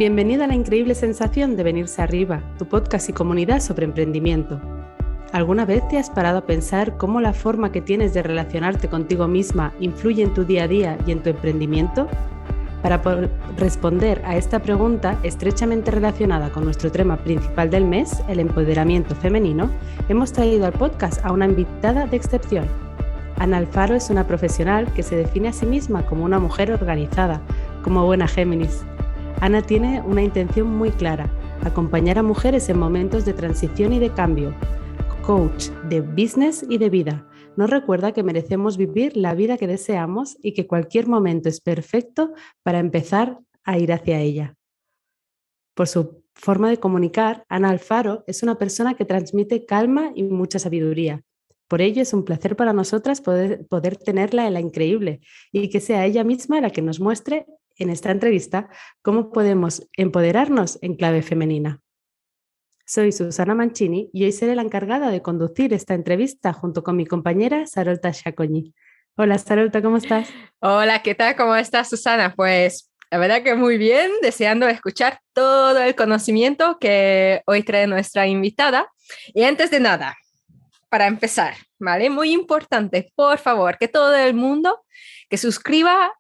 Bienvenida a la increíble sensación de venirse arriba, tu podcast y comunidad sobre emprendimiento. ¿Alguna vez te has parado a pensar cómo la forma que tienes de relacionarte contigo misma influye en tu día a día y en tu emprendimiento? Para poder responder a esta pregunta estrechamente relacionada con nuestro tema principal del mes, el empoderamiento femenino, hemos traído al podcast a una invitada de excepción. Ana Alfaro es una profesional que se define a sí misma como una mujer organizada, como buena Géminis. Ana tiene una intención muy clara: acompañar a mujeres en momentos de transición y de cambio. Coach de business y de vida. Nos recuerda que merecemos vivir la vida que deseamos y que cualquier momento es perfecto para empezar a ir hacia ella. Por su forma de comunicar, Ana Alfaro es una persona que transmite calma y mucha sabiduría. Por ello es un placer para nosotras poder tenerla en La Increíble y que sea ella misma la que nos muestre en esta entrevista cómo podemos empoderarnos en clave femenina. Soy Susana Mancini y hoy seré la encargada de conducir esta entrevista junto con mi compañera Sarolta Chacoñi. Hola Sarolta, ¿cómo estás? Hola, ¿qué tal? ¿Cómo estás, Susana? Pues la verdad que muy bien, deseando escuchar todo el conocimiento que hoy trae nuestra invitada. Y antes de nada, para empezar, ¿vale? Muy importante, por favor, que todo el mundo que suscriba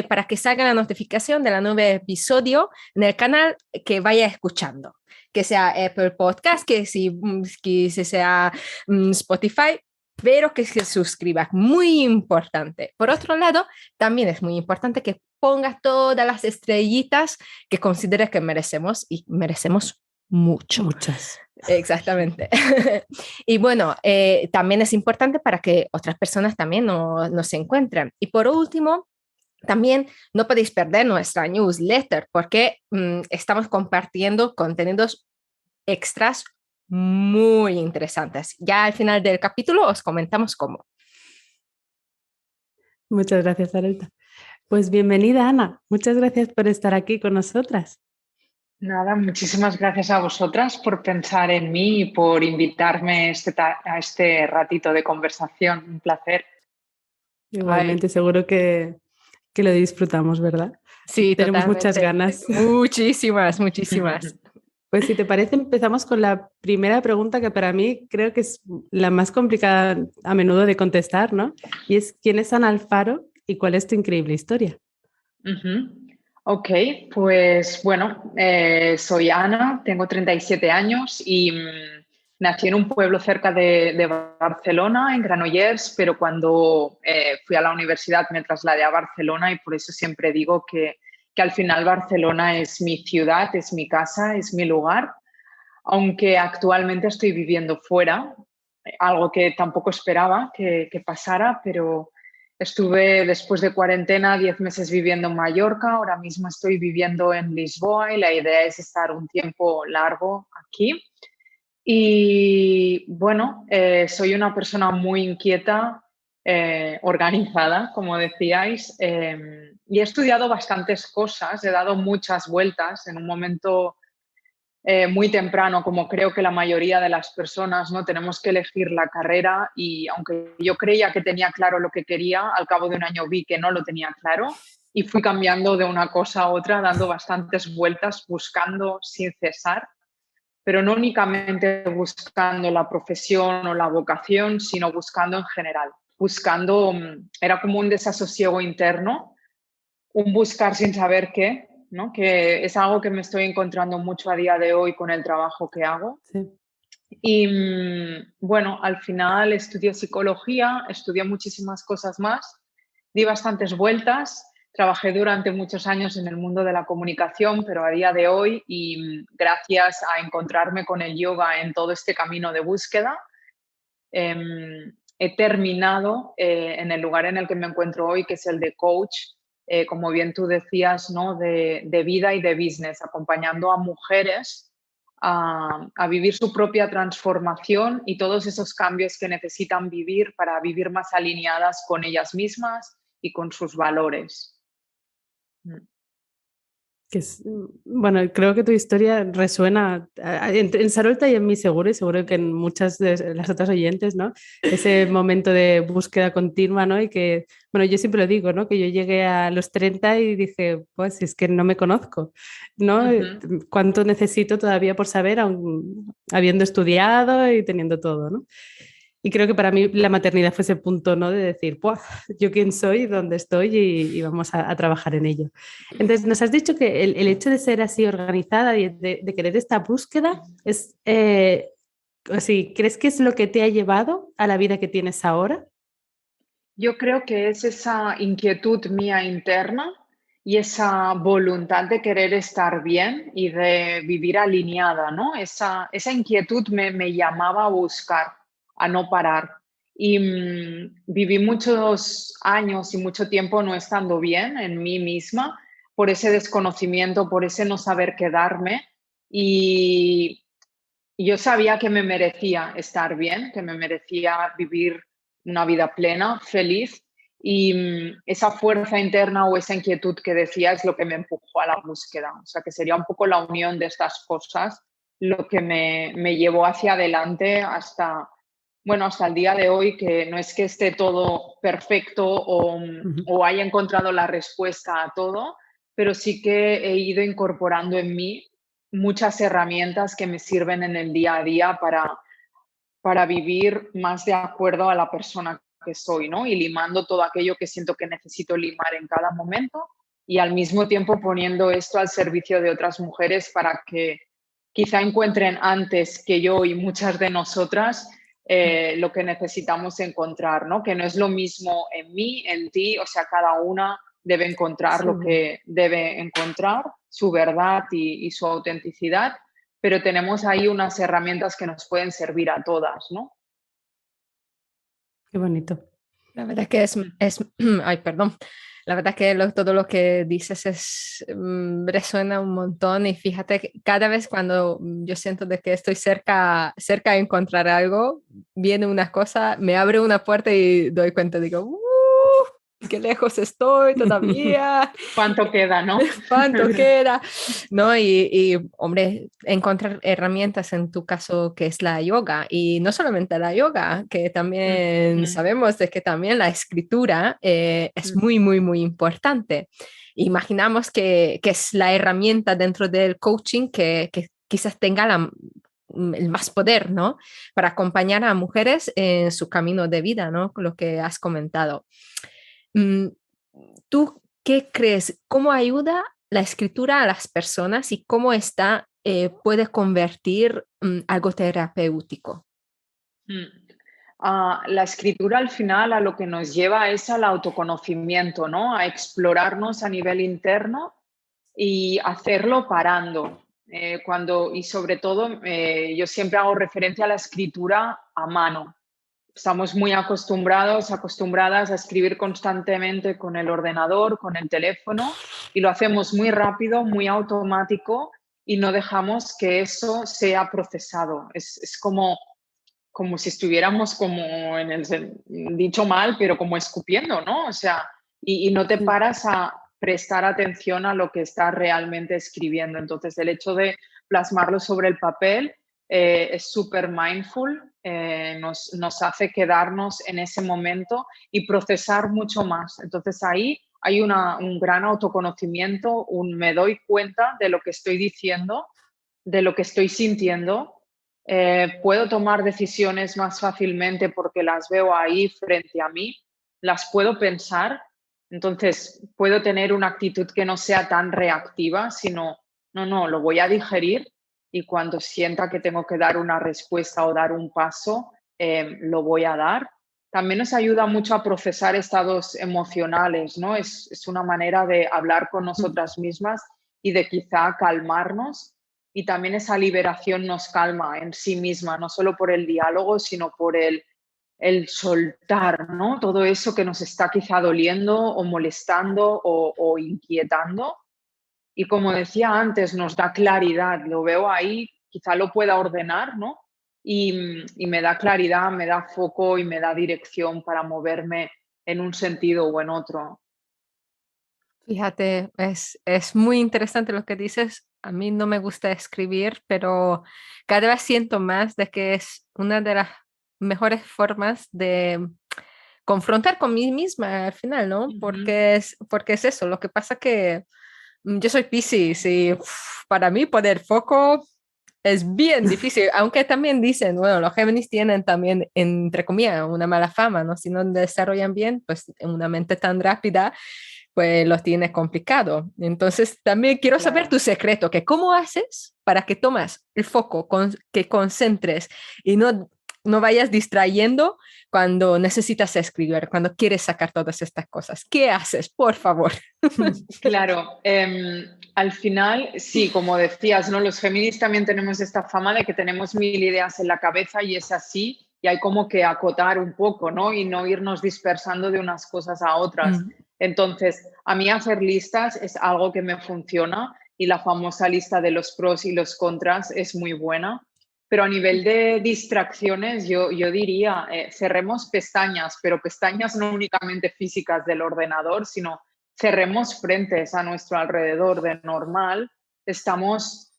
para que salga la notificación de la nuevo episodio en el canal que vaya escuchando, que sea Apple Podcast, que sea Spotify, pero que se suscriba, muy importante. Por otro lado, también es muy importante que pongas todas las estrellitas que consideres que merecemos y merecemos mucho. Muchas. Exactamente. Y bueno, también es importante para que otras personas también nos encuentren. Y por último, también no podéis perder nuestra newsletter porque estamos compartiendo contenidos extras muy interesantes. Ya al final del capítulo os comentamos cómo. Muchas gracias, Sarolta. Pues bienvenida, Ana. Muchas gracias por estar aquí con nosotras. Nada, muchísimas gracias a vosotras por pensar en mí y por invitarme a este ratito de conversación. Un placer. Igualmente, seguro que lo disfrutamos, ¿verdad? Sí, Tenemos muchas totalmente. ganas. Muchísimas, muchísimas. Pues si te parece, empezamos con la primera pregunta que para mí creo que es la más complicada a menudo de contestar, ¿no? Y es, ¿quién es Ana Alfaro y cuál es tu increíble historia? Ok, pues bueno, soy Ana, tengo 37 años y nací en un pueblo cerca de Barcelona, en Granollers, pero cuando fui a la universidad me trasladé a Barcelona y por eso siempre digo que al final Barcelona es mi ciudad, es mi casa, es mi lugar, aunque actualmente estoy viviendo fuera, algo que tampoco esperaba que pasara, pero estuve después de cuarentena 10 meses viviendo en Mallorca, ahora mismo estoy viviendo en Lisboa y la idea es estar un tiempo largo aquí. Y bueno, soy una persona muy inquieta, organizada, como decíais, y he estudiado bastantes cosas, he dado muchas vueltas en un momento muy temprano, como creo que la mayoría de las personas, ¿no? Tenemos que elegir la carrera y aunque yo creía que tenía claro lo que quería, al cabo de un año vi que no lo tenía claro y fui cambiando de una cosa a otra, dando bastantes vueltas, buscando sin cesar, pero no únicamente buscando la profesión o la vocación, sino buscando en general. Buscando, era como un desasosiego interno, un buscar sin saber qué, ¿no? Que es algo que me estoy encontrando mucho a día de hoy con el trabajo que hago. Sí. Y bueno, al final estudié psicología, estudié muchísimas cosas más, di bastantes vueltas, trabajé durante muchos años en el mundo de la comunicación, pero a día de hoy y gracias a encontrarme con el yoga en todo este camino de búsqueda, he terminado en el lugar en el que me encuentro hoy, que es el de coach, como bien tú decías, ¿no? de vida y de business, acompañando a mujeres a vivir su propia transformación y todos esos cambios que necesitan vivir para vivir más alineadas con ellas mismas y con sus valores. Bueno, creo que tu historia resuena en Sarolta y en mí seguro, y seguro que en muchas de las otras oyentes, ¿no? Ese momento de búsqueda continua, ¿no? Y que, bueno, yo siempre lo digo, ¿no? Que yo llegué a los 30 y dije, pues es que no me conozco, ¿no? Ujú. ¿Cuánto necesito todavía por saber, aun habiendo estudiado y teniendo todo, ¿no? Y creo que para mí la maternidad fue ese punto, ¿no? De decir, "Buah, yo quién soy, dónde estoy y vamos a trabajar en ello". Entonces, nos has dicho que el hecho de ser así organizada y de querer esta búsqueda es, así, ¿crees que es lo que te ha llevado a la vida que tienes ahora? Yo creo que es esa inquietud mía interna y esa voluntad de querer estar bien y de vivir alineada, ¿no? Esa inquietud me llamaba a buscar, a no parar. Y viví muchos años y mucho tiempo no estando bien en mí misma por ese desconocimiento, por ese no saber quedarme. Y y yo sabía que me merecía estar bien, que me merecía vivir una vida plena, feliz, y esa fuerza interna o esa inquietud que decía es lo que me empujó a la búsqueda. O sea, que sería un poco la unión de estas cosas lo que me llevó hacia adelante hasta, bueno, hasta el día de hoy, que no es que esté todo perfecto Ujú. o haya encontrado la respuesta a todo, pero sí que he ido incorporando en mí muchas herramientas que me sirven en el día a día para vivir más de acuerdo a la persona que soy, ¿no? Y limando todo aquello que siento que necesito limar en cada momento y al mismo tiempo poniendo esto al servicio de otras mujeres para que quizá encuentren antes que yo y muchas de nosotras lo que necesitamos encontrar, ¿no? Que no es lo mismo en mí, en ti, o sea, cada una debe encontrar lo Sí, que debe encontrar, su verdad y su autenticidad, pero tenemos ahí unas herramientas que nos pueden servir a todas, ¿no? qué bonito. La verdad que ay, perdón. La verdad que todo lo que dices resuena un montón y fíjate que cada vez cuando yo siento de que estoy cerca de encontrar algo, viene una cosa, me abre una puerta y doy cuenta, digo, qué lejos estoy todavía. ¿Cuánto queda, no? ¿Cuánto queda? ¿No? Hombre, encontrar herramientas en tu caso que es la yoga y no solamente la yoga, que también Ujú, sabemos de que también la escritura es muy, muy, muy importante. Imaginamos que es la herramienta dentro del coaching que quizás tenga el más poder, ¿no? Para acompañar a mujeres en su camino de vida, ¿no? Con lo que has comentado. Mm, ¿Tú qué crees? ¿Cómo ayuda la escritura a las personas y cómo esta puede convertir algo terapéutico? mm. La escritura al final a lo que nos lleva es al autoconocimiento, ¿no? A explorarnos a nivel interno y hacerlo parando. Y sobre todo, yo siempre hago referencia a la escritura a mano. Estamos muy acostumbradas a escribir constantemente con el ordenador, con el teléfono, y lo hacemos muy rápido, muy automático, y no dejamos que eso sea procesado. Es como si estuviéramos como dicho mal, pero como escupiendo, ¿no? O sea, y no te Sí. paras a prestar atención a lo que estás realmente escribiendo. Entonces, el hecho de plasmarlo sobre el papel es súper mindful, nos hace quedarnos en ese momento y procesar mucho más. Entonces, ahí hay un gran autoconocimiento, me doy cuenta de lo que estoy diciendo, de lo que estoy sintiendo. Puedo tomar decisiones más fácilmente porque las veo ahí frente a mí, las puedo pensar, entonces puedo tener una actitud que no sea tan reactiva, sino, no, no, lo voy a digerir y cuando sienta que tengo que dar una respuesta o dar un paso, lo voy a dar. También nos ayuda mucho a procesar estados emocionales, ¿no? Es una manera de hablar con Mm. nosotras mismas y de quizá calmarnos, y también esa liberación nos calma en sí misma, no solo por el diálogo, sino por el soltar, ¿no? Todo eso que nos está quizá doliendo o molestando o inquietando. Y como decía antes, nos da claridad, lo veo ahí, quizá lo pueda ordenar, ¿no? Y me da claridad, me da foco y me da dirección para moverme en un sentido o en otro. Fíjate, es muy interesante lo que dices. A mí no me gusta escribir, pero cada vez siento más de que es una de las mejores formas de confrontar con mí misma al final, ¿no? Ujú. Porque es eso. Lo que pasa que yo soy Piscis y para mí poner foco es bien difícil, aunque también dicen, bueno, los Géminis tienen también, entre comillas, una mala fama, ¿no? Si no desarrollan bien, pues en una mente tan rápida, pues los tienes complicado. Entonces, también quiero saber Claro. tu secreto, que cómo haces para que tomas el foco, que concentres y no vayas distrayendo cuando necesitas escribir, cuando quieres sacar todas estas cosas. ¿Qué haces, por favor? Claro, al final, sí, como decías, ¿no? Los Géminis también tenemos esta fama de que tenemos mil ideas en la cabeza y es así, y hay como que acotar un poco, ¿no? Y no irnos dispersando de unas cosas a otras. Mm, Entonces, a mí hacer listas es algo que me funciona y la famosa lista de los pros y los contras es muy buena. Pero a nivel de distracciones, yo diría, cerremos pestañas, pero pestañas no únicamente físicas del ordenador, sino cerremos frentes a nuestro alrededor. De normal, estamos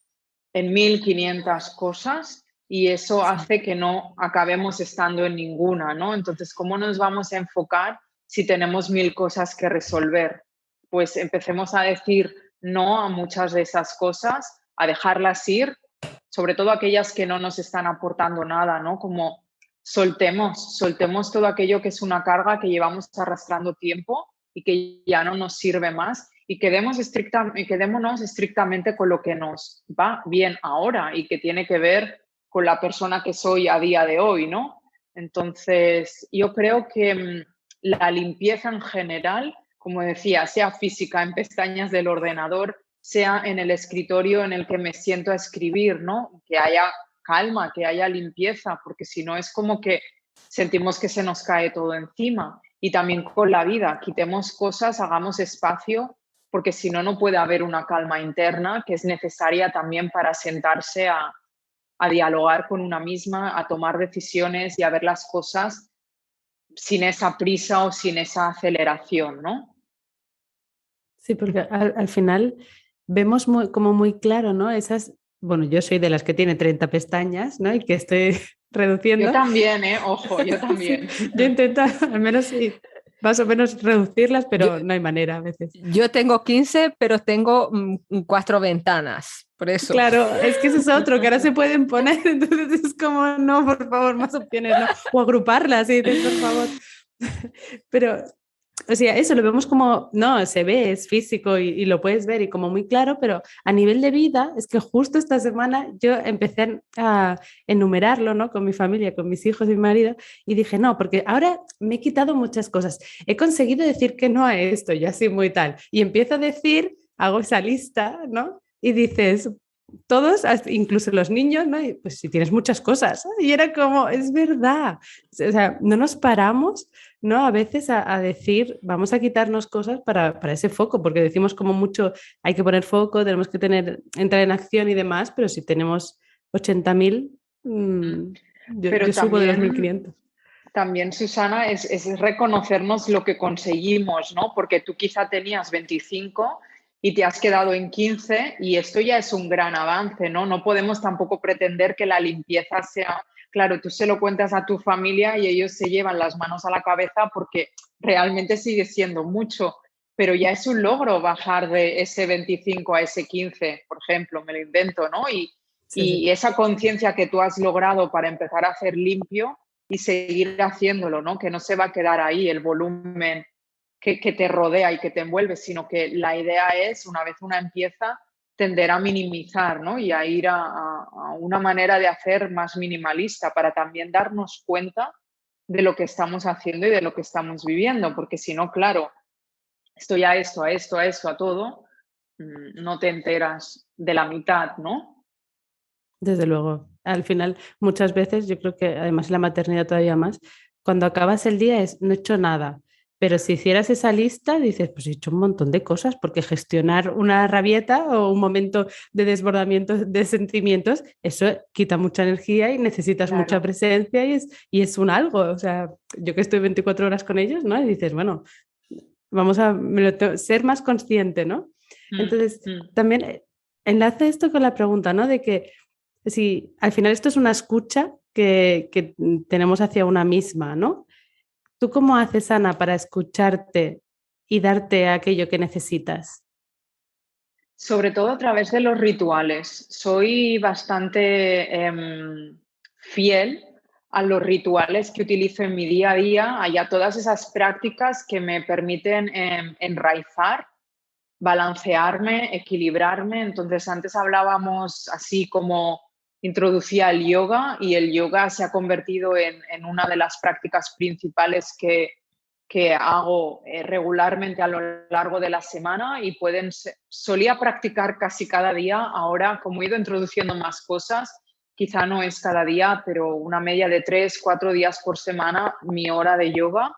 en 1500 cosas y eso sí. hace que no acabemos estando en ninguna, ¿no? Entonces, ¿cómo nos vamos a enfocar si tenemos mil cosas que resolver? Pues empecemos a decir no a muchas de esas cosas, a dejarlas ir, sobre todo aquellas que no nos están aportando nada, ¿no? Como soltemos todo aquello que es una carga que llevamos arrastrando tiempo y que ya no nos sirve más y quedémonos estrictamente con lo que nos va bien ahora y que tiene que ver con la persona que soy a día de hoy, ¿no? Entonces, yo creo que la limpieza en general, como decía, sea física en pestañas del ordenador, sea en el escritorio en el que me siento a escribir, ¿no? Que haya calma, que haya limpieza, porque si no es como que sentimos que se nos cae todo encima. Y también con la vida, quitemos cosas, hagamos espacio, porque si no, no puede haber una calma interna que es necesaria también para sentarse a dialogar con una misma, a tomar decisiones y a ver las cosas sin esa prisa o sin esa aceleración, ¿no? Sí, porque al final vemos como muy claro, ¿no? Esas, bueno, yo soy de las que tiene 30 pestañas, ¿no? Y que estoy Yo reduciendo. también, ¿eh? Ojo, yo Sí, también. yo intento al menos sí, más o menos reducirlas, Yo, pero no hay manera a veces. yo tengo 15, pero tengo 4 ventanas, por eso. Claro, es que ese es otro, que ahora se pueden poner, entonces es como, no, por favor, más opciones, no. O agruparlas y dices, por favor. Pero, o sea, eso lo vemos como, no, se ve, es físico y lo puedes ver y como muy claro, pero a nivel de vida, es que justo esta semana yo empecé a enumerarlo, ¿no? Con mi familia, con mis hijos y mi marido, y dije, no, porque ahora me he quitado muchas cosas. He conseguido decir que no a esto, y así muy tal. Y empiezo a decir, hago esa lista, ¿no? Y dices, todos, incluso los niños, ¿no? Y pues si tienes muchas cosas. Y era como, es verdad. O sea, no nos paramos, ¿no? A veces a decir, vamos a quitarnos cosas para ese foco, porque decimos como mucho, hay que poner foco, tenemos que tener, entrar en acción y demás, pero si tenemos 80.000, yo Pero subo de los mil también quinientos. También, Susana, es reconocernos lo que conseguimos, ¿no? Porque tú quizá tenías 25 y te has quedado en 15 y esto ya es un gran avance, ¿no? No podemos tampoco pretender que la limpieza sea, claro, tú se lo cuentas a tu familia y ellos se llevan las manos a la cabeza porque realmente sigue siendo mucho, pero ya es un logro bajar de ese 25 a ese 15, por ejemplo, me lo invento, ¿no? Sí, sí. Y esa conciencia que tú has logrado para empezar a hacer limpio y seguir haciéndolo, ¿no? Que no se va a quedar ahí el volumen que te rodea y que te envuelve, sino que la idea es, una vez una empieza, tender a minimizar, ¿no? Y a ir a una manera de hacer más minimalista para también darnos cuenta de lo que estamos haciendo y de lo que estamos viviendo, porque si no, claro, estoy a esto, a esto, a esto, a todo, no te enteras de la mitad, ¿no? Desde luego. Al final, muchas veces, yo creo que además en la maternidad todavía más, cuando acabas el día es, no he hecho nada. Pero si hicieras esa lista, dices, pues he hecho un montón de cosas, porque gestionar una rabieta o un momento de desbordamiento de sentimientos, eso quita mucha energía y necesitas mucha Claro. presencia y es un algo. O sea, yo que estoy 24 horas con ellos, ¿no? Y dices, bueno, vamos a ser más consciente, ¿no? Entonces, también enlace esto con la pregunta, ¿no? De que si al final esto es una escucha que tenemos hacia una misma, ¿no? ¿Tú cómo haces, Ana, para escucharte y darte aquello que necesitas? Sobre todo a través de los rituales. Soy bastante fiel a los rituales que utilizo en mi día a día, a todas esas prácticas que me permiten enraizar, balancearme, equilibrarme. Entonces, antes hablábamos así como introducía el yoga y el yoga se ha convertido en una de las prácticas principales que hago regularmente a lo largo de la semana y solía practicar casi cada día. Ahora, como he ido introduciendo más cosas, quizá no es cada día, pero una media de 3, 4 días por semana, mi hora de yoga.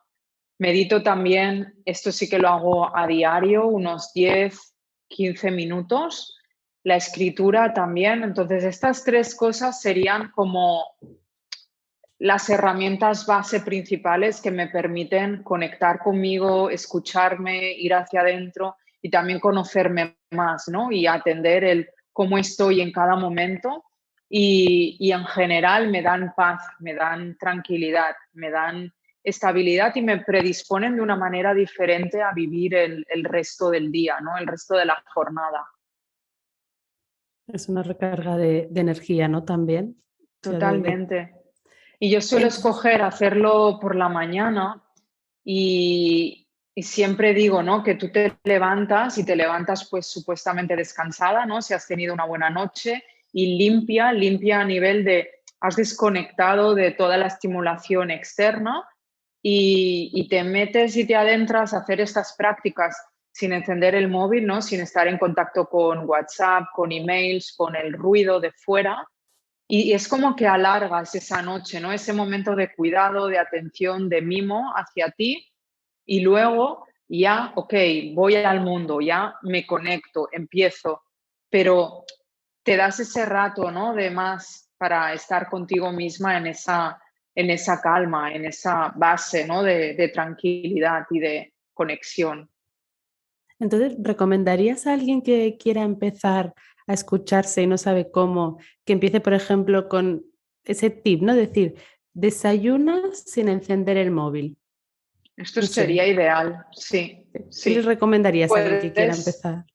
Medito también, esto sí que lo hago a diario, unos 10, 15 minutos. La escritura también. Entonces, estas tres cosas serían como las herramientas base principales que me permiten conectar conmigo, escucharme, ir hacia adentro y también conocerme más, ¿no? Y atender el cómo estoy en cada momento y en general me dan paz, me dan tranquilidad, me dan estabilidad y me predisponen de una manera diferente a vivir el resto del día, ¿no? El resto de la jornada. Es una recarga de energía, ¿no? También. O sea, Totalmente. Y yo suelo Entonces, escoger hacerlo por la mañana y siempre digo, ¿no? Que tú te levantas y te levantas pues supuestamente descansada, ¿no? Si has tenido una buena noche y limpia a nivel de has desconectado de toda la estimulación externa y te metes y te adentras a hacer estas prácticas sin encender el móvil, ¿no? Sin estar en contacto con WhatsApp, con emails, con el ruido de fuera y es como que alargas esa noche, ¿no? Ese momento de cuidado, de atención, de mimo hacia ti y luego ya, ok, voy al mundo, ya me conecto, empiezo, pero te das ese rato, ¿no? De más para estar contigo misma en esa calma, en esa base, ¿no? De tranquilidad y de conexión. entonces, ¿recomendarías a alguien que quiera empezar a escucharse y no sabe cómo, que empiece, por ejemplo, con ese tip, ¿no? Decir, desayunas sin encender el móvil. Esto No sé, sería ideal, sí, ¿qué les sí. recomendarías a alguien que quiera Puedes empezar?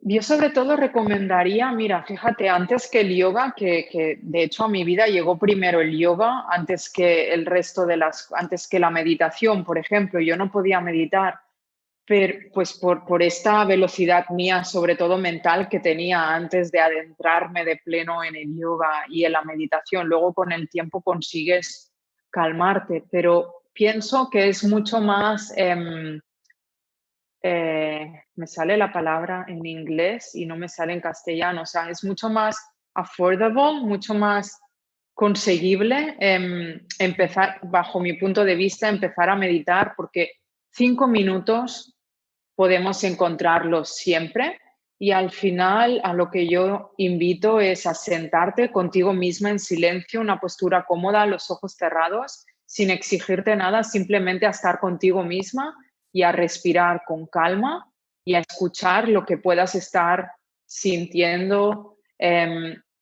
Yo sobre todo recomendaría, mira, fíjate, antes que el yoga, que de hecho a mi vida llegó primero el yoga antes que el resto antes que la meditación, por ejemplo, yo no podía meditar, pero pues por esta velocidad mía, sobre todo mental, que tenía antes de adentrarme de pleno en el yoga y en la meditación. Luego con el tiempo consigues calmarte, pero pienso que es mucho más me sale la palabra en inglés y no me sale en castellano, o sea, es mucho más affordable, mucho más conseguible empezar, bajo mi punto de vista, empezar a meditar porque 5 minutos podemos encontrarlos siempre y al final a lo que yo invito es a sentarte contigo misma en silencio, una postura cómoda, los ojos cerrados, sin exigirte nada, simplemente a estar contigo misma y a respirar con calma y a escuchar lo que puedas estar sintiendo.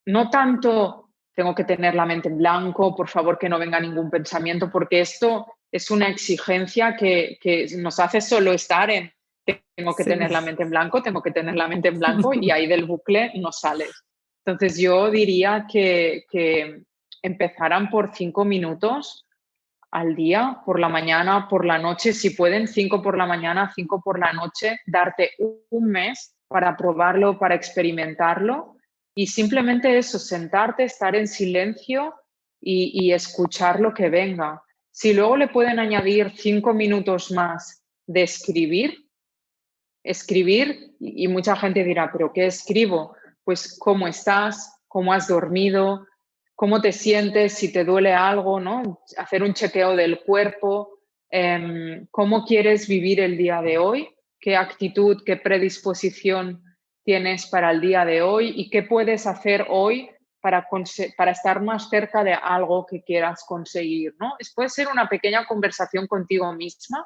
No tanto tengo que tener la mente en blanco, por favor que no venga ningún pensamiento, porque esto es una exigencia que nos hace solo estar en tengo que Sí. tener la mente en blanco, tengo que tener la mente en blanco y ahí del bucle no sales. Entonces yo diría que empezaran por 5 minutos al día, por la mañana, por la noche, si pueden, 5 por la mañana, 5 por la noche, darte un mes para probarlo, para experimentarlo y simplemente eso, sentarte, estar en silencio y escuchar lo que venga. Si luego le pueden añadir 5 minutos más de escribir y mucha gente dirá, pero ¿qué escribo? Pues cómo estás, cómo has dormido, cómo te sientes, si te duele algo, ¿no? Hacer un chequeo del cuerpo, cómo quieres vivir el día de hoy, qué actitud, qué predisposición tienes para el día de hoy y qué puedes hacer hoy para estar más cerca de algo que quieras conseguir, ¿no? Puede ser una pequeña conversación contigo misma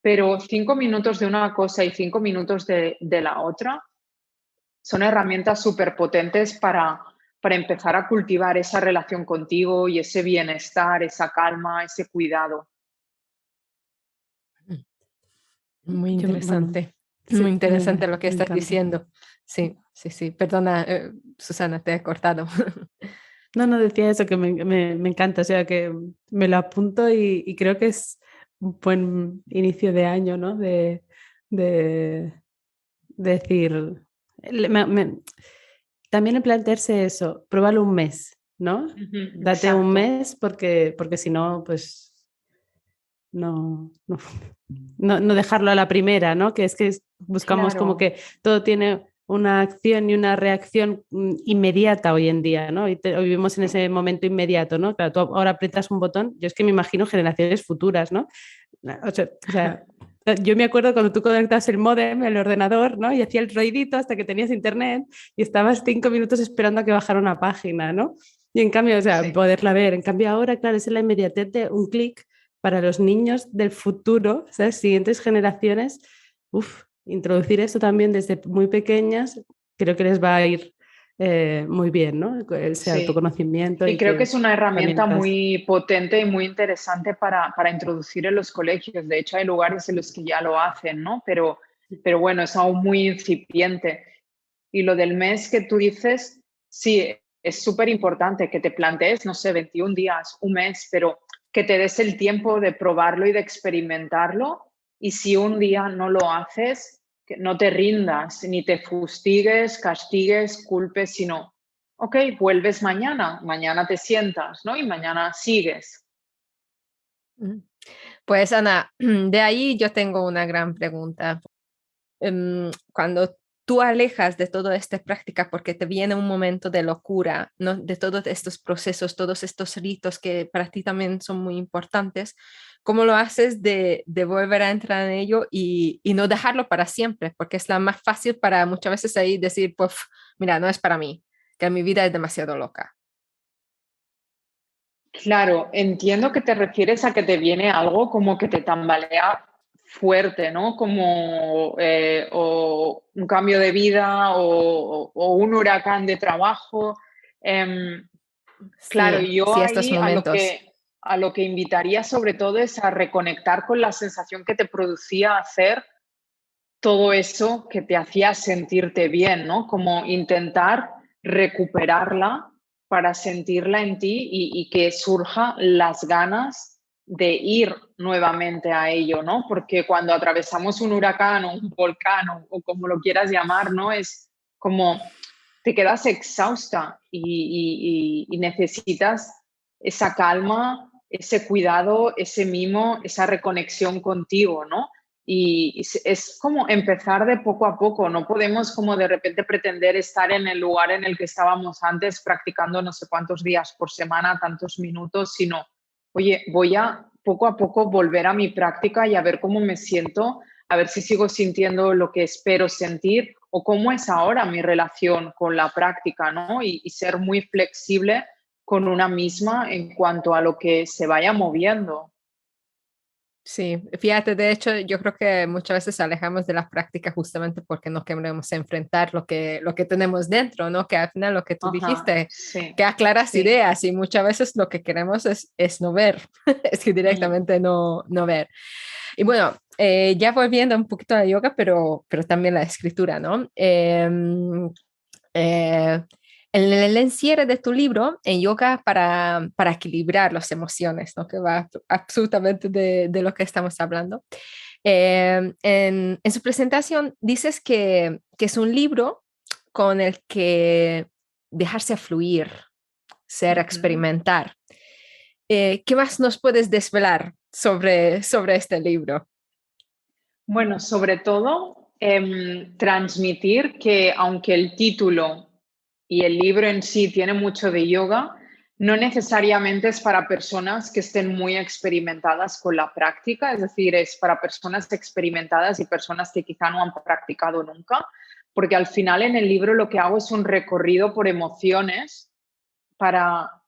pero 5 minutos de una cosa y 5 minutos de la otra son herramientas súper potentes para empezar a cultivar esa relación contigo y ese bienestar, esa calma, ese cuidado. Muy Bueno, interesante, muy sí, interesante lo que me estás encanta. diciendo. Sí, sí, sí. Perdona, Susana, te he cortado. No, no decía eso, que me encanta, o sea, que me lo apunto y creo que es un buen inicio de año, ¿no? De decir, le- me- me- también el plantearse eso, pruébalo un mes, ¿no? Ujú, Date un exacto. mes porque si no, pues no, no dejarlo a la primera, ¿no? Que es que buscamos como Claro, que todo tiene una acción y una reacción inmediata hoy en día, ¿no? Hoy vivimos en ese momento inmediato, ¿no? Claro, tú ahora aprietas un botón, yo es que me imagino generaciones futuras, ¿no? O sea, yo me acuerdo cuando tú conectas el módem, el ordenador, ¿no? Y hacía el ruidito hasta que tenías internet y estabas 5 minutos esperando a que bajara una página, ¿no? Y en cambio, o sea, sí. poderla ver. En cambio, ahora, claro, es la inmediatez de un clic para los niños del futuro, ¿sabes? Siguientes generaciones. Introducir esto también desde muy pequeñas, creo que les va a ir muy bien, ¿no? Ese Sí, autoconocimiento y y creo que que es una herramienta herramientas. muy potente y muy interesante para introducir en los colegios. De hecho, hay lugares en los que ya lo hacen, ¿no? Pero bueno, es aún muy incipiente. Y lo del mes que tú dices, sí, es súper importante que te plantees, no sé, 21 días, un mes, pero que te des el tiempo de probarlo y de experimentarlo. Y si un día no lo haces, que no te rindas, ni te fustigues, castigues, culpes, sino, ok, vuelves mañana, mañana te sientas, ¿no? Y mañana sigues. Mm. Pues Ana, de ahí yo tengo una gran pregunta. Cuando tú alejas de toda esta práctica porque te viene un momento de locura, ¿no? De todos estos procesos, todos estos ritos que para ti también son muy importantes, ¿cómo lo haces de volver a entrar en ello y no dejarlo para siempre? Porque es la más fácil para muchas veces ahí decir, pues, mira, no es para mí, que mi vida es demasiado loca. Claro, entiendo que te refieres a que te viene algo como que te tambalea fuerte, ¿no? Como o un cambio de vida o un huracán de trabajo. Em, claro, Sí, yo sí, estos ahí momentos. a lo que invitaría sobre todo es a reconectar con la sensación que te producía hacer todo eso que te hacía sentirte bien, ¿no? Como intentar recuperarla para sentirla en ti y que surja las ganas de ir nuevamente a ello, ¿no? Porque cuando atravesamos un huracán o un volcán o como lo quieras llamar, ¿no? Es como te quedas exhausta y necesitas esa calma, ese cuidado, ese mimo, esa reconexión contigo, ¿no? Y es como empezar de poco a poco, no podemos como de repente pretender estar en el lugar en el que estábamos antes practicando no sé cuántos días por semana, tantos minutos, sino, oye, voy a poco volver a mi práctica y a ver cómo me siento, a ver si sigo sintiendo lo que espero sentir o cómo es ahora mi relación con la práctica, ¿no? Y ser muy flexible con una misma en cuanto a lo que se vaya moviendo. Sí, fíjate, de hecho, yo creo que muchas veces alejamos de la práctica justamente porque no queremos enfrentar lo que tenemos dentro, ¿no? Que al final lo que tú Ajá, dijiste, sí, que aclaras sí. ideas y muchas veces lo que queremos es no ver, es que Mm. directamente no ver. Y bueno, ya volviendo un poquito a la yoga, pero también la escritura, ¿no? Eh, en el encierre de tu libro, en yoga para equilibrar las emociones, ¿no? Que va absolutamente de lo que estamos hablando. En su presentación dices que es un libro con el que dejarse fluir, ser, Ujú. experimentar. ¿Qué más nos puedes desvelar sobre este libro? Bueno, sobre todo, transmitir que aunque el título y el libro en sí tiene mucho de yoga, no necesariamente es para personas que estén muy experimentadas con la práctica, es decir, es para personas experimentadas y personas que quizá no han practicado nunca, porque al final en el libro lo que hago es un recorrido por emociones para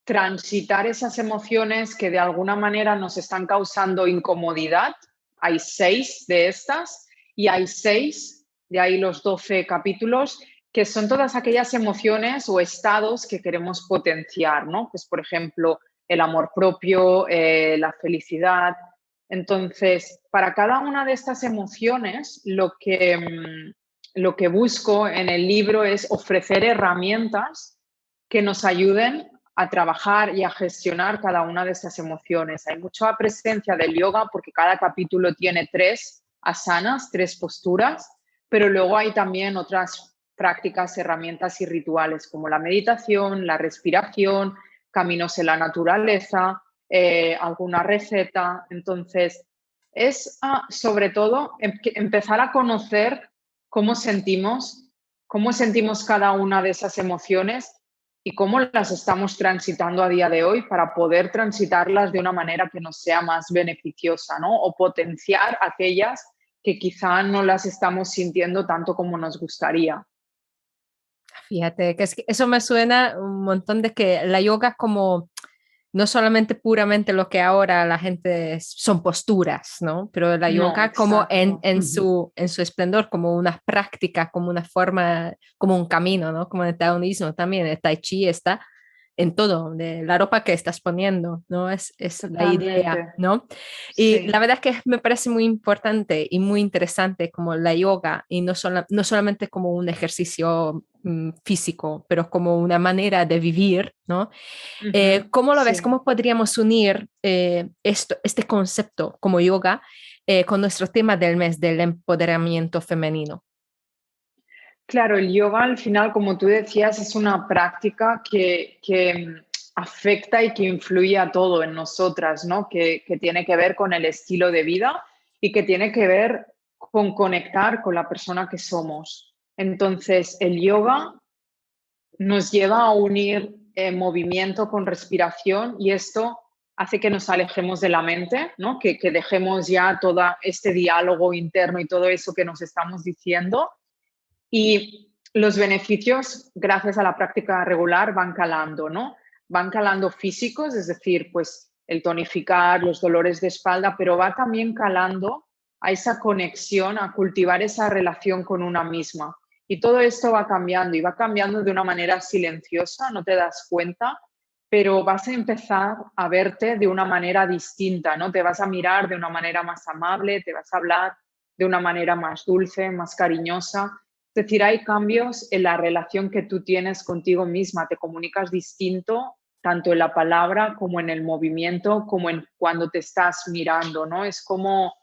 transitar esas emociones que de alguna manera nos están causando incomodidad hay 6 de estas y hay 6, de ahí los 12 capítulos, que son todas aquellas emociones o estados que queremos potenciar, ¿no? Pues, por ejemplo, el amor propio, la felicidad. Entonces, para cada una de estas emociones, lo que busco en el libro es ofrecer herramientas que nos ayuden a trabajar y a gestionar cada una de estas emociones. Hay mucha presencia del yoga porque cada capítulo tiene 3 asanas, 3 posturas, pero luego hay también otras prácticas, herramientas y rituales como la meditación, la respiración, caminos en la naturaleza, alguna receta. Entonces, es sobre todo empezar a conocer cómo sentimos cada una de esas emociones y cómo las estamos transitando a día de hoy para poder transitarlas de una manera que nos sea más beneficiosa, ¿no? O potenciar aquellas que quizá no las estamos sintiendo tanto como nos gustaría. Fíjate, que es que eso me suena un montón de que la yoga es como no solamente puramente lo que ahora la gente son posturas, ¿no? Pero la No, yoga como exacto. en su esplendor, como una práctica, como una forma, como un camino, ¿no? Como el taoísmo también, el tai chi está en todo, de la ropa que estás poniendo, ¿no? Es la idea, Totalmente. ¿no? Y la Sí. verdad es que me parece muy importante y muy interesante como la yoga y no solamente como un ejercicio físico, pero como una manera de vivir, ¿no? ¿Cómo lo ves? Sí. ¿Cómo podríamos unir este concepto como yoga con nuestro tema del mes del empoderamiento femenino? Claro, el yoga al final, como tú decías, es una práctica que afecta y que influye a todo en nosotras, ¿no? Que tiene que ver con el estilo de vida y que tiene que ver con conectar con la persona que somos. Entonces, el yoga nos lleva a unir movimiento con respiración y esto hace que nos alejemos de la mente, ¿no? Que dejemos ya todo este diálogo interno y todo eso que nos estamos diciendo y los beneficios, gracias a la práctica regular, van calando, ¿no? Van calando físicos, es decir, pues el tonificar, los dolores de espalda, pero va también calando a esa conexión, a cultivar esa relación con una misma. Y todo esto va cambiando y va cambiando de una manera silenciosa, no te das cuenta, pero vas a empezar a verte de una manera distinta, ¿no? Te vas a mirar de una manera más amable, te vas a hablar de una manera más dulce, más cariñosa. Es decir, hay cambios en la relación que tú tienes contigo misma, te comunicas distinto tanto en la palabra como en el movimiento, como en cuando te estás mirando, ¿no? Es como,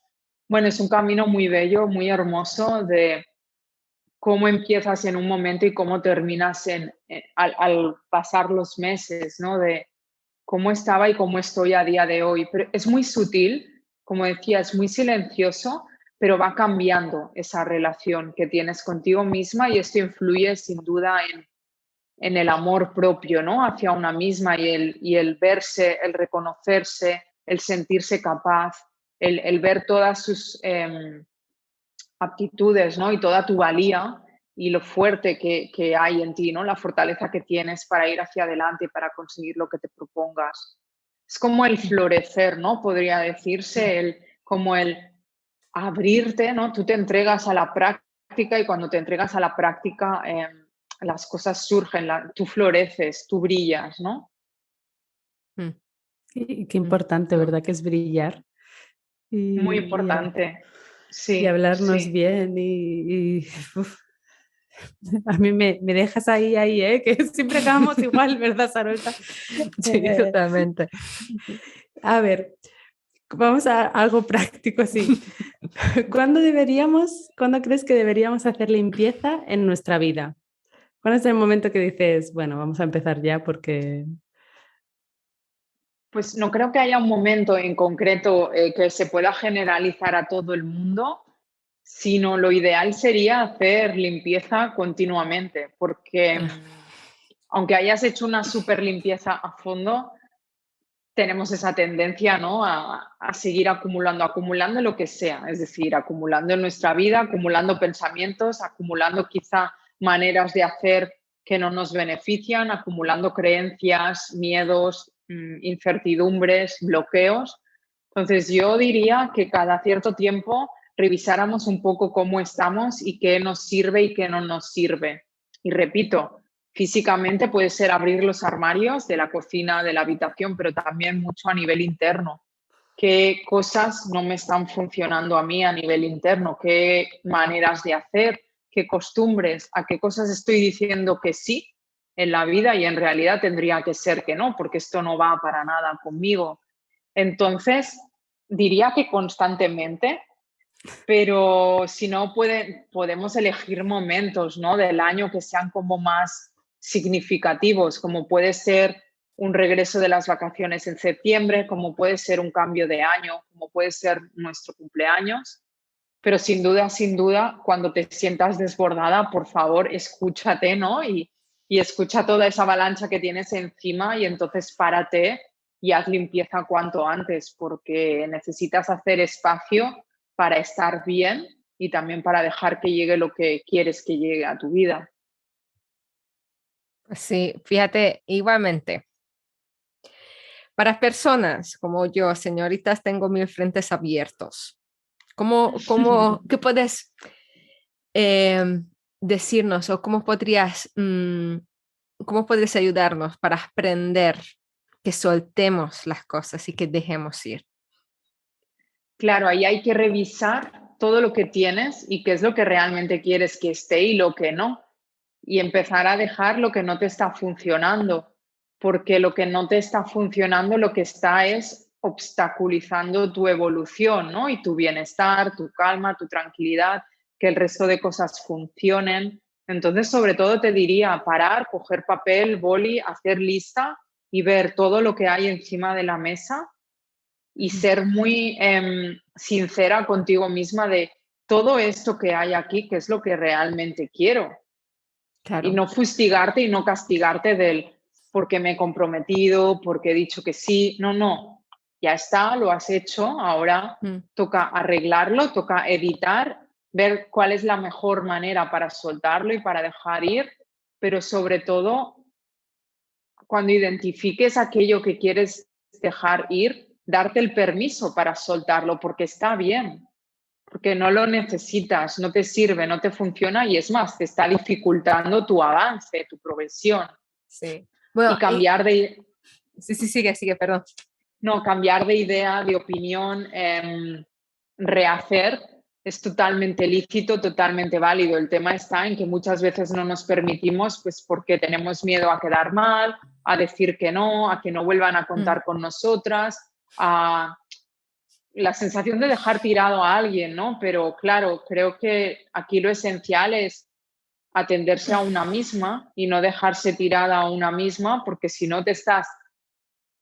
bueno, es un camino muy bello, muy hermoso de cómo empiezas en un momento y cómo terminas al pasar los meses, ¿no? De cómo estaba y cómo estoy a día de hoy. Pero es muy sutil, como decía, es muy silencioso, pero va cambiando esa relación que tienes contigo misma y esto influye sin duda en el amor propio, ¿no? Hacia una misma y el verse, el reconocerse, el sentirse capaz, el ver todas sus aptitudes, ¿no? Y toda tu valía y lo fuerte que hay en ti, ¿no? La fortaleza que tienes para ir hacia adelante y para conseguir lo que te propongas. Es como el florecer, ¿no? Podría decirse, como el abrirte, ¿no? Tú te entregas a la práctica y cuando te entregas a la práctica, las cosas surgen, tú floreces, tú brillas, ¿no? Mm, Y qué mm. importante, ¿verdad? Que es brillar Muy y, importante. y Sí, hablarnos sí. bien uf, a mí me dejas ahí, ¿eh? Que siempre acabamos igual, ¿verdad, Sarolta? Sí, totalmente. A ver, vamos a algo práctico así. ¿Cuándo crees que deberíamos hacer limpieza en nuestra vida? ¿Cuándo es el momento que dices, bueno, vamos a empezar ya porque... Pues no creo que haya un momento en concreto que se pueda generalizar a todo el mundo, sino lo ideal sería hacer limpieza continuamente, porque Ah, aunque hayas hecho una súper limpieza a fondo, tenemos esa tendencia, ¿no? A seguir acumulando, acumulando lo que sea, es decir, acumulando en nuestra vida, acumulando pensamientos, acumulando quizá maneras de hacer que no nos benefician, acumulando creencias, miedos, incertidumbres, bloqueos. Entonces, yo diría que cada cierto tiempo revisáramos un poco cómo estamos y qué nos sirve y qué no nos sirve. Y repito, físicamente puede ser abrir los armarios de la cocina, de la habitación, pero también mucho a nivel interno. ¿Qué cosas no me están funcionando a mí a nivel interno? ¿Qué maneras de hacer? ¿Qué costumbres? ¿A qué cosas estoy diciendo que sí en la vida y en realidad tendría que ser que no, porque esto no va para nada conmigo? Entonces, diría que constantemente, pero si no podemos elegir momentos, ¿no? Del año que sean como más significativos, como puede ser un regreso de las vacaciones en septiembre, como puede ser un cambio de año, como puede ser nuestro cumpleaños. Pero sin duda, cuando te sientas desbordada, por favor, escúchate, ¿no? Y escucha toda esa avalancha que tienes encima y entonces párate y haz limpieza cuanto antes, porque necesitas hacer espacio para estar bien y también para dejar que llegue lo que quieres que llegue a tu vida. Sí, fíjate, igualmente. Para personas como yo, señoritas, tengo mil frentes abiertos. ¿Qué puedes decirnos o cómo podrías ayudarnos para aprender que soltemos las cosas y que dejemos ir? Claro, ahí hay que revisar todo lo que tienes y qué es lo que realmente quieres que esté y lo que no. Y empezar a dejar lo que no te está funcionando, porque lo que no te está funcionando lo que está es obstaculizando tu evolución, ¿no? Y tu bienestar, tu calma, tu tranquilidad, que el resto de cosas funcionen. Entonces, sobre todo te diría parar, coger papel, boli, hacer lista y ver todo lo que hay encima de la mesa y Ujú. ser muy sincera contigo misma de todo esto que hay aquí, qué es lo que realmente quiero y Claro. no fustigarte y no castigarte del porque me he comprometido, porque he dicho que sí. No, no, ya está, lo has hecho, ahora Mm. toca arreglarlo, toca editar, ver cuál es la mejor manera para soltarlo y para dejar ir, pero sobre todo, cuando identifiques aquello que quieres dejar ir, darte el permiso para soltarlo, porque está bien, porque no lo necesitas, no te sirve, no te funciona y es más, te está dificultando tu avance, tu progresión. Sí. Y Bueno, sí, sí, sigue, perdón. cambiar de idea, de opinión, rehacer es totalmente lícito, totalmente válido. El tema está en que muchas veces no nos permitimos, pues porque tenemos miedo a quedar mal, a decir que no vuelvan a Mm. contar con nosotras, a la sensación de dejar tirado a alguien, ¿no? Pero claro, creo que aquí lo esencial es atenderse a una misma y no dejarse tirada a una misma, porque si no te estás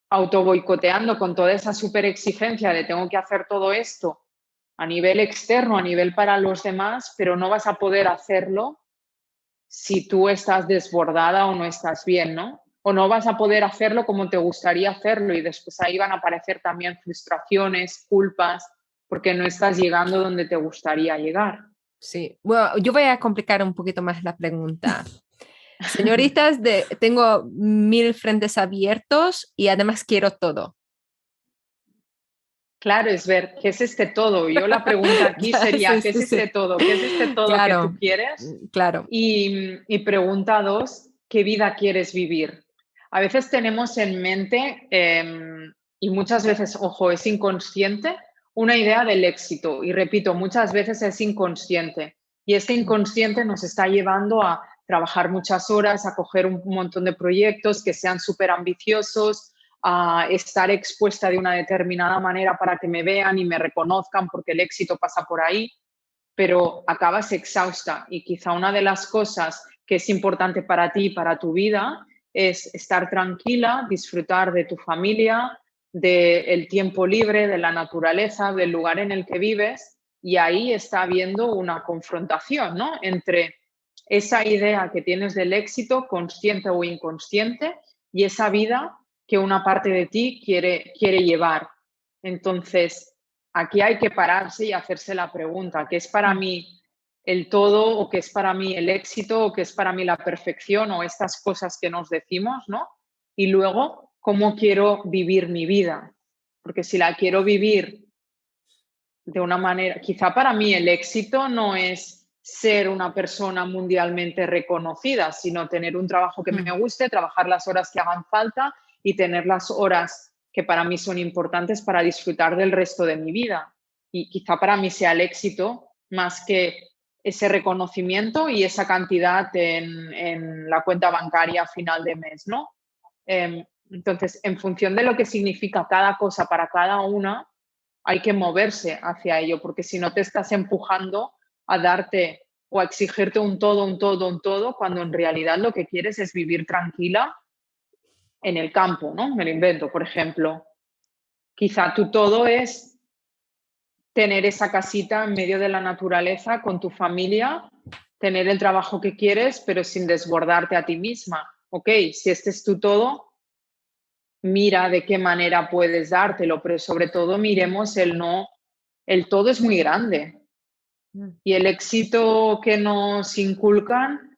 auto boicoteando con toda esa super exigencia de tengo que hacer todo esto a nivel externo, a nivel para los demás, pero no vas a poder hacerlo si tú estás desbordada o no estás bien, ¿no? O no vas a poder hacerlo como te gustaría hacerlo y después ahí van a aparecer también frustraciones, culpas, porque no estás llegando donde te gustaría llegar. Sí. Bueno, yo voy a complicar un poquito más la pregunta. Señoritas, tengo mil frentes abiertos y además quiero todo. Claro, es ver qué es este todo. Yo la pregunta aquí sería, Sí, ¿qué es sí, este sí. todo? ¿Qué es este todo que tú Claro, quieres? claro. Y pregunta dos, ¿qué vida quieres vivir? A veces tenemos en mente, y muchas veces, ojo, es inconsciente, una idea del éxito. Y repito, muchas veces es inconsciente. Y este inconsciente nos está llevando a trabajar muchas horas, a coger un montón de proyectos que sean súper ambiciosos, a estar expuesta de una determinada manera para que me vean y me reconozcan, porque el éxito pasa por ahí, pero acabas exhausta y quizá una de las cosas que es importante para ti y para tu vida es estar tranquila, disfrutar de tu familia, del tiempo libre, de la naturaleza, del lugar en el que vives y ahí está habiendo una confrontación, ¿no? Entre esa idea que tienes del éxito, consciente o inconsciente, y esa vida que una parte de ti quiere llevar. Entonces, aquí hay que pararse y hacerse la pregunta, ¿qué es para Mm. mí el todo o qué es para mí el éxito o qué es para mí la perfección o estas cosas que nos decimos, ¿no? Y luego, ¿cómo quiero vivir mi vida? porque si la quiero vivir de una manera, quizá para mí el éxito no es ser una persona mundialmente reconocida, sino tener un trabajo que me Mm. guste, trabajar las horas que hagan falta y tener las horas que para mí son importantes para disfrutar del resto de mi vida. Y quizá para mí sea el éxito más que ese reconocimiento y esa cantidad en la cuenta bancaria a final de mes, ¿no? Entonces, en función de lo que significa cada cosa para cada una, hay que moverse hacia ello, porque si no te estás empujando a darte o a exigirte un todo, un todo, un todo, cuando en realidad lo que quieres es vivir tranquila en el campo, ¿no? Me lo invento, por ejemplo. Quizá tu todo es tener esa casita en medio de la naturaleza con tu familia, tener el trabajo que quieres, pero sin desbordarte a ti misma. Ok, si este es tu todo, mira de qué manera puedes dártelo, pero sobre todo miremos el no, el todo es muy grande Mm. y el éxito que nos inculcan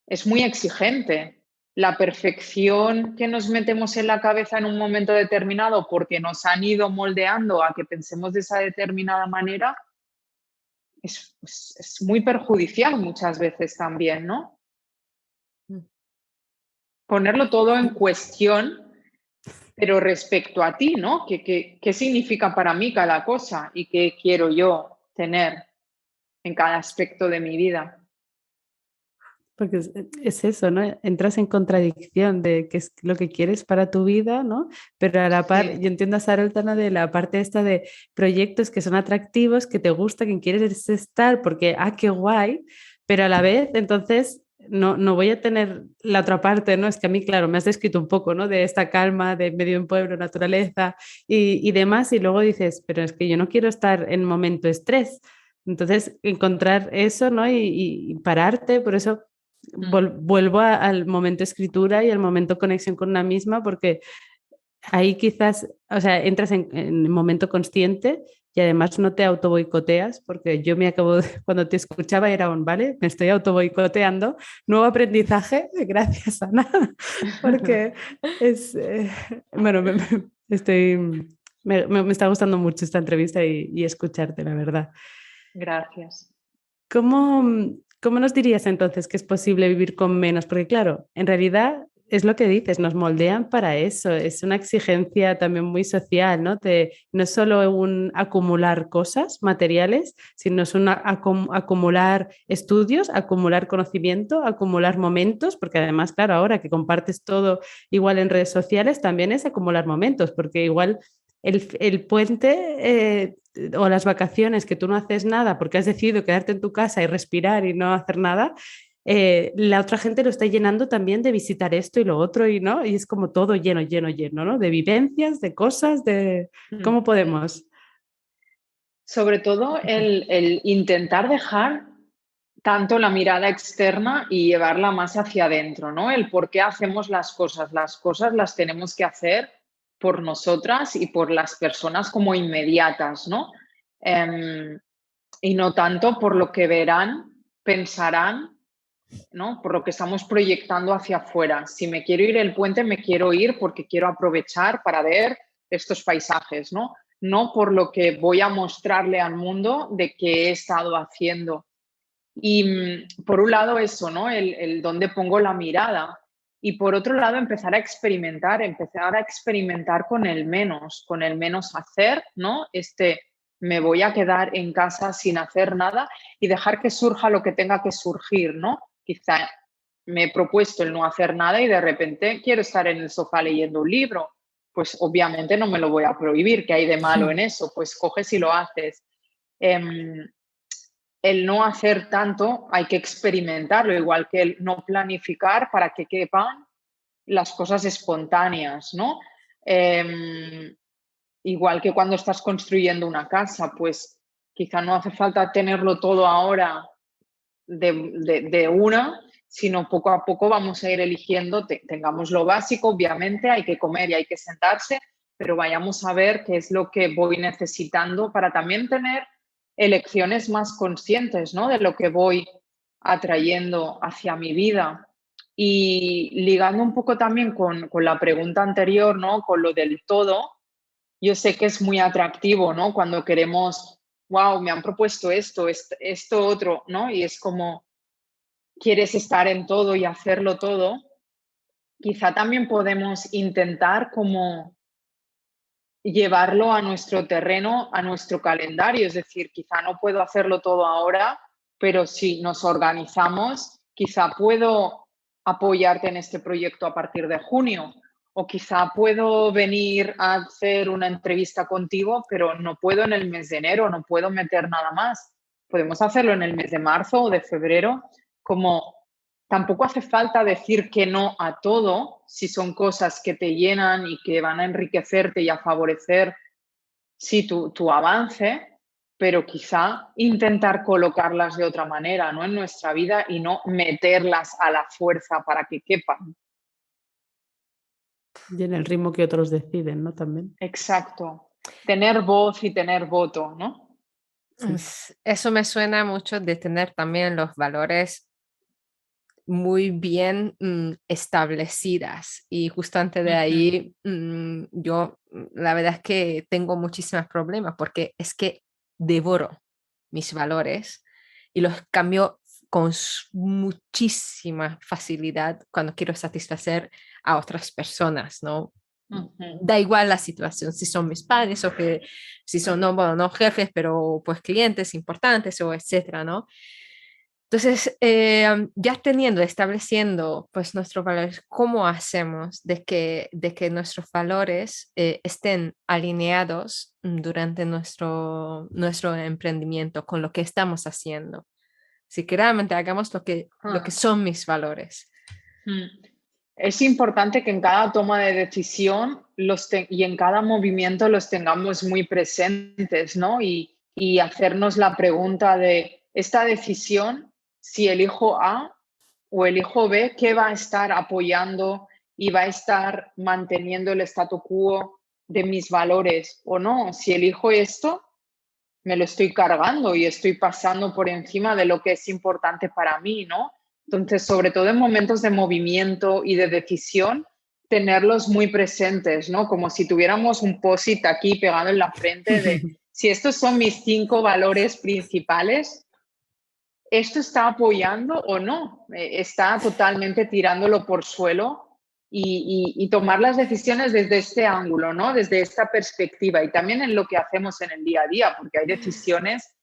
es muy exigente. La perfección que nos metemos en la cabeza en un momento determinado porque nos han ido moldeando a que pensemos de esa determinada manera es muy perjudicial muchas veces también, ¿no? Mm. Ponerlo todo en cuestión, pero respecto a ti, ¿no? ¿Qué significa para mí cada cosa y qué quiero yo tener en cada aspecto de mi vida? Porque es eso, ¿no? Entras en contradicción de qué es lo que quieres para tu vida, ¿no? Pero a la par, Sí. yo entiendo a Sara Altana de la parte esta de proyectos que son atractivos, que te gusta, que quieres estar, porque, qué guay, pero a la vez, entonces, no voy a tener la otra parte, ¿no? Es que a mí, claro, me has descrito un poco, ¿no? De esta calma, de medio en pueblo, naturaleza y demás, y luego dices, pero es que yo no quiero estar en momento estrés. Entonces, encontrar eso, ¿no? Y pararte, por eso Mm. vuelvo al momento escritura y al momento conexión con una misma, porque ahí quizás, o sea, entras en momento consciente y además no te auto boicoteas, porque yo me acabo cuando te escuchaba era un, ¿vale? Me estoy auto boicoteando. Nuevo aprendizaje, gracias Ana, porque es, bueno, estoy, me está gustando mucho esta entrevista y escucharte, la verdad. Gracias. ¿Cómo, cómo nos dirías entonces que es posible vivir con menos? Porque claro, en realidad es lo que dices, nos moldean para eso, es una exigencia también muy social, ¿no? No es solo un acumular cosas materiales, sino es un acumular estudios, acumular conocimiento, acumular momentos, porque además, claro, ahora que compartes todo igual en redes sociales, también es acumular momentos, porque igual el puente o las vacaciones que tú no haces nada porque has decidido quedarte en tu casa y respirar y no hacer nada, la otra gente lo está llenando también de visitar esto y lo otro y no, y es como todo lleno, lleno, lleno, ¿no? De vivencias, de cosas, de Mm. cómo podemos. Sobre todo el intentar dejar tanto la mirada externa y llevarla más hacia adentro, ¿no? El por qué hacemos las cosas. Las cosas las tenemos que hacer por nosotras y por las personas como inmediatas, ¿no? Em, y no tanto por lo que verán, pensarán, ¿no? Por lo que estamos proyectando hacia afuera. Si me quiero ir el puente, me quiero ir porque quiero aprovechar para ver estos paisajes, ¿no? No por lo que voy a mostrarle al mundo de qué he estado haciendo. Y por un lado eso, ¿no? El dónde pongo la mirada. Y por otro lado empezar a experimentar con el menos hacer, ¿no? Me voy a quedar en casa sin hacer nada y dejar que surja lo que tenga que surgir, ¿no? Quizá me he propuesto el no hacer nada y de repente quiero estar en el sofá leyendo un libro. Pues obviamente no me lo voy a prohibir, ¿qué hay de malo en eso? Pues coges y lo haces. Em, el no hacer tanto hay que experimentarlo, igual que el no planificar para que quepan las cosas espontáneas, ¿no? Em, igual que cuando estás construyendo una casa, pues quizá no hace falta tenerlo todo ahora de una, sino poco a poco vamos a ir eligiendo, tengamos lo básico, obviamente, hay que comer y hay que sentarse, pero vayamos a ver qué es lo que voy necesitando para también tener elecciones más conscientes, ¿no? De lo que voy atrayendo hacia mi vida. Y ligando un poco también con la pregunta anterior, ¿no? Con lo del todo, yo sé que es muy atractivo, ¿no? Cuando queremos, wow, me han propuesto esto otro, ¿no? Y es como quieres estar en todo y hacerlo todo. Quizá también podemos intentar como llevarlo a nuestro terreno, a nuestro calendario. Es decir, quizá no puedo hacerlo todo ahora, pero si nos organizamos, quizá puedo apoyarte en este proyecto a partir de junio. O quizá puedo venir a hacer una entrevista contigo, pero no puedo en el mes de enero, no puedo meter nada más. Podemos hacerlo en el mes de marzo o de febrero, como tampoco hace falta decir que no a todo si son cosas que te llenan y que van a enriquecerte y a favorecer, sí, tu avance, pero quizá intentar colocarlas de otra manera, ¿no? En nuestra vida y no meterlas a la fuerza para que quepan. Y en el ritmo que otros deciden, ¿no? También. Exacto. Tener voz y tener voto, ¿no? Sí. Eso me suena mucho de tener también los valores muy bien establecidas y justo antes de Ujú. ahí yo la verdad es que tengo muchísimos problemas porque es que devoro mis valores y los cambio con muchísima facilidad cuando quiero satisfacer a otras personas, ¿no? Ujú. Da igual la situación, si son mis padres o que si son, no, bueno, no jefes, pero pues clientes importantes o etcétera, ¿no? Entonces, ya teniendo, estableciendo pues nuestros valores, ¿cómo hacemos de que nuestros valores estén alineados durante nuestro emprendimiento con lo que estamos haciendo? Si que realmente hagamos lo que Ah. son mis valores. Mm. Es importante que en cada toma de decisión y en cada movimiento los tengamos muy presentes, ¿no? Y hacernos la pregunta de esta decisión, si elijo A o elijo B, ¿qué va a estar apoyando y va a estar manteniendo el statu quo de mis valores o no? Si elijo esto, me lo estoy cargando y estoy pasando por encima de lo que es importante para mí, ¿no? Entonces, sobre todo en momentos de movimiento y de decisión, tenerlos muy presentes, ¿no? Como si tuviéramos un post-it aquí pegado en la frente de si estos son mis 5 valores principales, ¿esto está apoyando o no? ¿Está totalmente tirándolo por suelo? Y tomar las decisiones desde este ángulo, ¿no? Desde esta perspectiva y también en lo que hacemos en el día a día, porque hay decisiones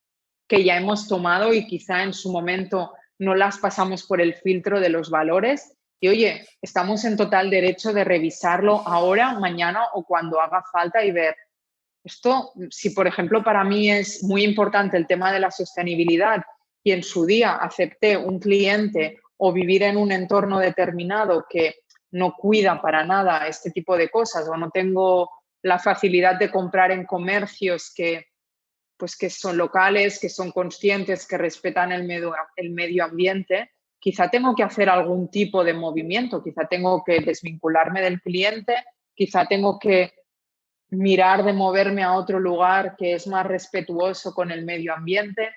que ya hemos tomado y quizá en su momento no las pasamos por el filtro de los valores. Y oye, estamos en total derecho de revisarlo ahora, mañana o cuando haga falta y ver esto, si por ejemplo para mí es muy importante el tema de la sostenibilidad y en su día acepté un cliente o vivir en un entorno determinado que no cuida para nada este tipo de cosas o no tengo la facilidad de comprar en comercios que son locales, que son conscientes, que respetan el medio ambiente, quizá tengo que hacer algún tipo de movimiento, quizá tengo que desvincularme del cliente, quizá tengo que mirar de moverme a otro lugar que es más respetuoso con el medio ambiente,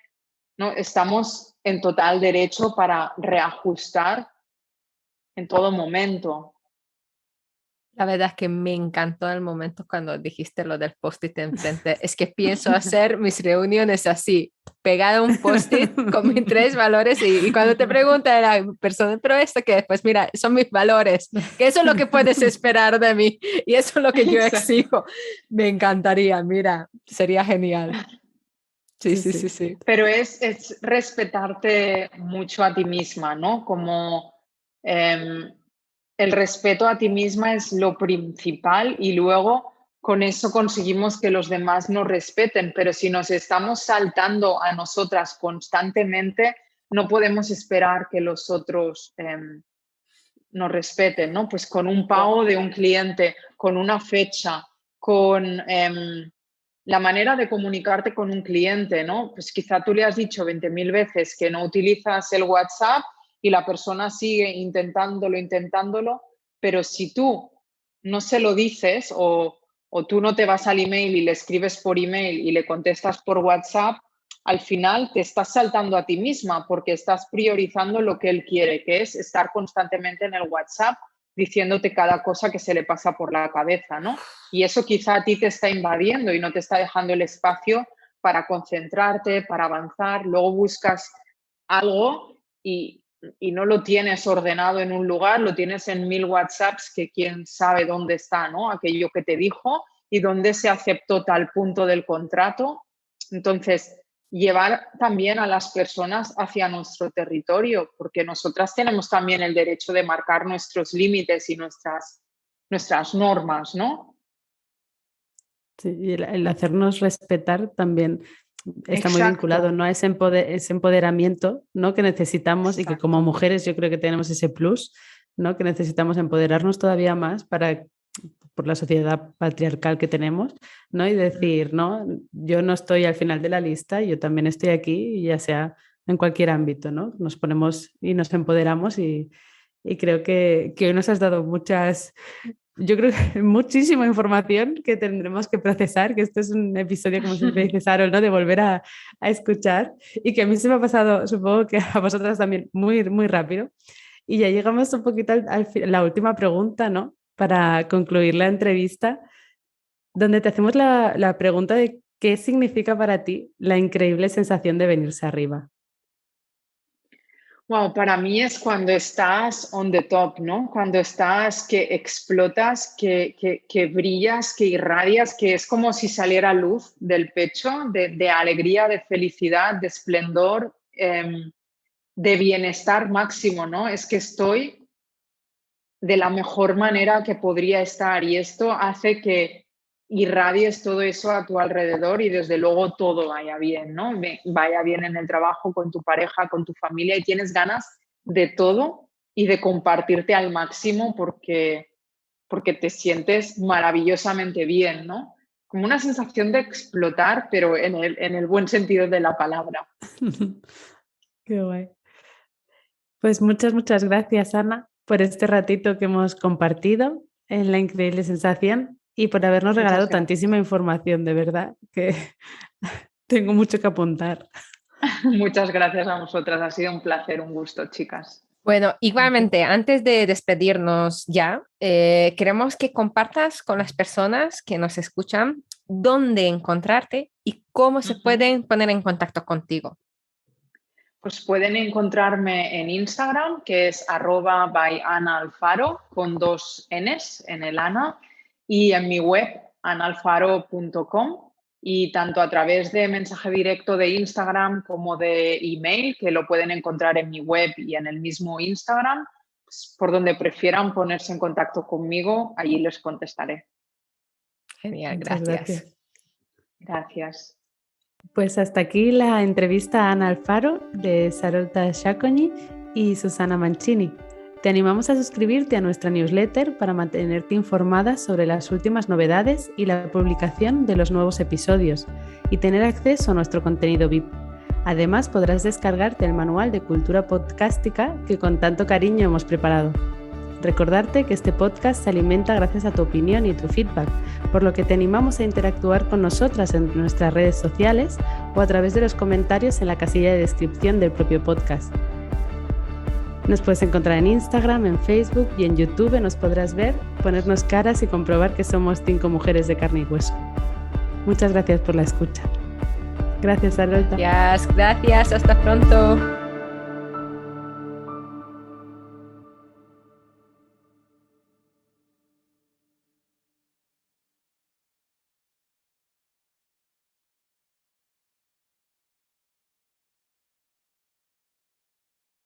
¿no? Estamos en total derecho para reajustar en todo momento. La verdad es que me encantó el momento cuando dijiste lo del post-it enfrente. Es que pienso hacer mis reuniones así, pegada un post-it con mis 3 valores y cuando te pregunta la persona, pero esto que pues mira, son mis valores, que eso es lo que puedes esperar de mí y eso es lo que yo Exacto. exijo. Me encantaría, mira, sería genial. Sí, Sí, sí, sí, sí. sí. Pero es respetarte mucho a ti misma, ¿no? Como em, el respeto a ti misma es lo principal y luego con eso conseguimos que los demás nos respeten, pero si nos estamos saltando a nosotras constantemente, no podemos esperar que los otros nos respeten, ¿no? Pues con un pago de un cliente, con una fecha, con la manera de comunicarte con un cliente, ¿no? Pues quizá tú le has dicho 20.000 veces que no utilizas el WhatsApp y la persona sigue intentándolo, pero si tú no se lo dices o tú no te vas al email y le escribes por email y le contestas por WhatsApp, al final te estás saltando a ti misma porque estás priorizando lo que él quiere, que es estar constantemente en el WhatsApp diciéndote cada cosa que se le pasa por la cabeza, ¿no? Y eso quizá a ti te está invadiendo y no te está dejando el espacio para concentrarte, para avanzar. Luego buscas algo y no lo tienes ordenado en un lugar, lo tienes en 1000 WhatsApps que quién sabe dónde está, ¿no? Aquello que te dijo y dónde se aceptó tal punto del contrato. Entonces, llevar también a las personas hacia nuestro territorio, porque nosotras tenemos también el derecho de marcar nuestros límites y nuestras normas, ¿no? Sí, y el hacernos respetar también está muy Exacto. vinculado, ¿no? A ese empoderamiento, ¿no? Que necesitamos. Exacto. Y que como mujeres yo creo que tenemos ese plus, ¿no? Que necesitamos empoderarnos todavía más por la sociedad patriarcal que tenemos, ¿no? Y decir, no, yo no estoy al final de la lista, yo también estoy aquí, ya sea en cualquier ámbito, ¿no? Nos ponemos y nos empoderamos y creo que hoy nos has dado yo creo que muchísima información que tendremos que procesar, que esto es un episodio, como siempre dice Sarol, ¿no? De volver a escuchar, y que a mí se me ha pasado, supongo que a vosotras también, muy, muy rápido. Y ya llegamos un poquito a la última pregunta, ¿no? Para concluir la entrevista, donde te hacemos la pregunta de qué significa para ti la increíble sensación de venirse arriba. Wow, para mí es cuando estás on the top, ¿no? Cuando estás, que explotas, que brillas, que irradias, que es como si saliera luz del pecho, de alegría, de felicidad, de esplendor, de bienestar máximo, ¿no? Es que estoy de la mejor manera que podría estar y esto hace que irradies todo eso a tu alrededor y desde luego todo vaya bien, ¿no? Vaya bien en el trabajo, con tu pareja, con tu familia, y tienes ganas de todo y de compartirte al máximo porque te sientes maravillosamente bien, ¿no? Como una sensación de explotar, pero en el buen sentido de la palabra. Qué guay. Pues muchas gracias, Ana, por este ratito que hemos compartido en la increíble sensación y por habernos regalado tantísima información, de verdad, que tengo mucho que apuntar. Muchas gracias a vosotras, ha sido un placer, un gusto, chicas. Bueno, igualmente, antes de despedirnos ya, queremos que compartas con las personas que nos escuchan dónde encontrarte y cómo se pueden poner en contacto contigo. Pues pueden encontrarme en Instagram, que es @byAnaAlfaro, con 2 Ns en el Ana, y en mi web, analfaro.com, y tanto a través de mensaje directo de Instagram como de email, que lo pueden encontrar en mi web y en el mismo Instagram, pues por donde prefieran ponerse en contacto conmigo, allí les contestaré. Genial, gracias. Gracias. Pues hasta aquí la entrevista a Ana Alfaro de Sarolta Sciacogni y Susana Mancini. Te animamos a suscribirte a nuestra newsletter para mantenerte informada sobre las últimas novedades y la publicación de los nuevos episodios y tener acceso a nuestro contenido VIP. Además, podrás descargarte el manual de cultura podcástica que con tanto cariño hemos preparado. Recordarte que este podcast se alimenta gracias a tu opinión y tu feedback, por lo que te animamos a interactuar con nosotras en nuestras redes sociales o a través de los comentarios en la casilla de descripción del propio podcast. Nos puedes encontrar en Instagram, en Facebook y en YouTube. Nos podrás ver, ponernos caras y comprobar que somos 5 mujeres de carne y hueso. Muchas gracias por la escucha. Gracias, Sarolta. Gracias, hasta pronto.